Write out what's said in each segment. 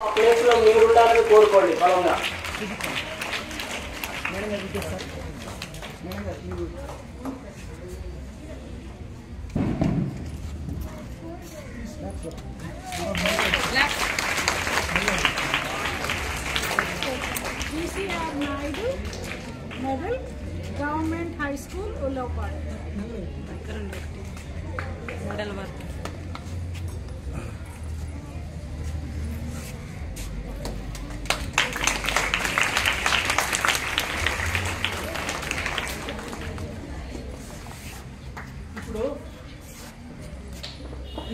Place లో మీరు ఉండాలని కోరుకోండి బలంగా. GCR Naidu Medal, Government High School, Ullapad. Medal work. ఇప్పుడు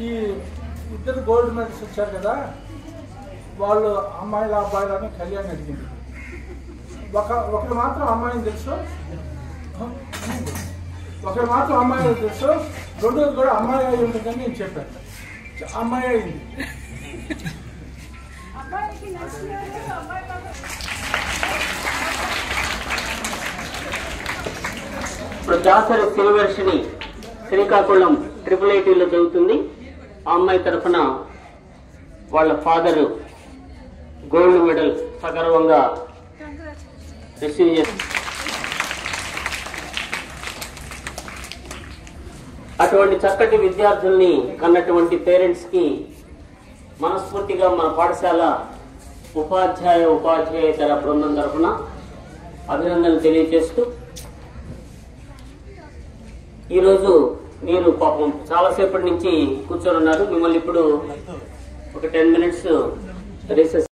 ఈ ఇద్దరు గోల్డ్ మెడల్స్ వచ్చారు కదా, వాళ్ళు అమ్మాయిల అబ్బాయిలు అని కళ్యాణ్ అడిగింది. ఒకరు మాత్రం అమ్మాయిని తెలుసు, ఒకరు మాత్రం అమ్మాయి తెలుసు, రెండోది కూడా అమ్మాయి అయి ఉంటుందని నేను చెప్పాను. అమ్మాయి అయింది. ఇప్పుడు దాసరి శ్రీవర్షిని శ్రీకాకుళం IIITలో చదువుతుంది. ఆ అమ్మాయి తరఫున వాళ్ళ ఫాదర్ గోల్డ్ మెడల్ సగర్వంగా రిసీవ్ చేస్తారు. అటువంటి చక్కటి విద్యార్థుల్ని కన్నటువంటి పేరెంట్స్ కి మనస్ఫూర్తిగా మన పాఠశాల ఉపాధ్యాయేతర బృందం తరఫున అభినందనలు తెలియజేస్తూ, ఈరోజు మీరు పాపం చాలాసేపటి నుంచి కూర్చొని ఉన్నారు. మిమ్మల్ని ఇప్పుడు ఒక 10 minutes రిసెస్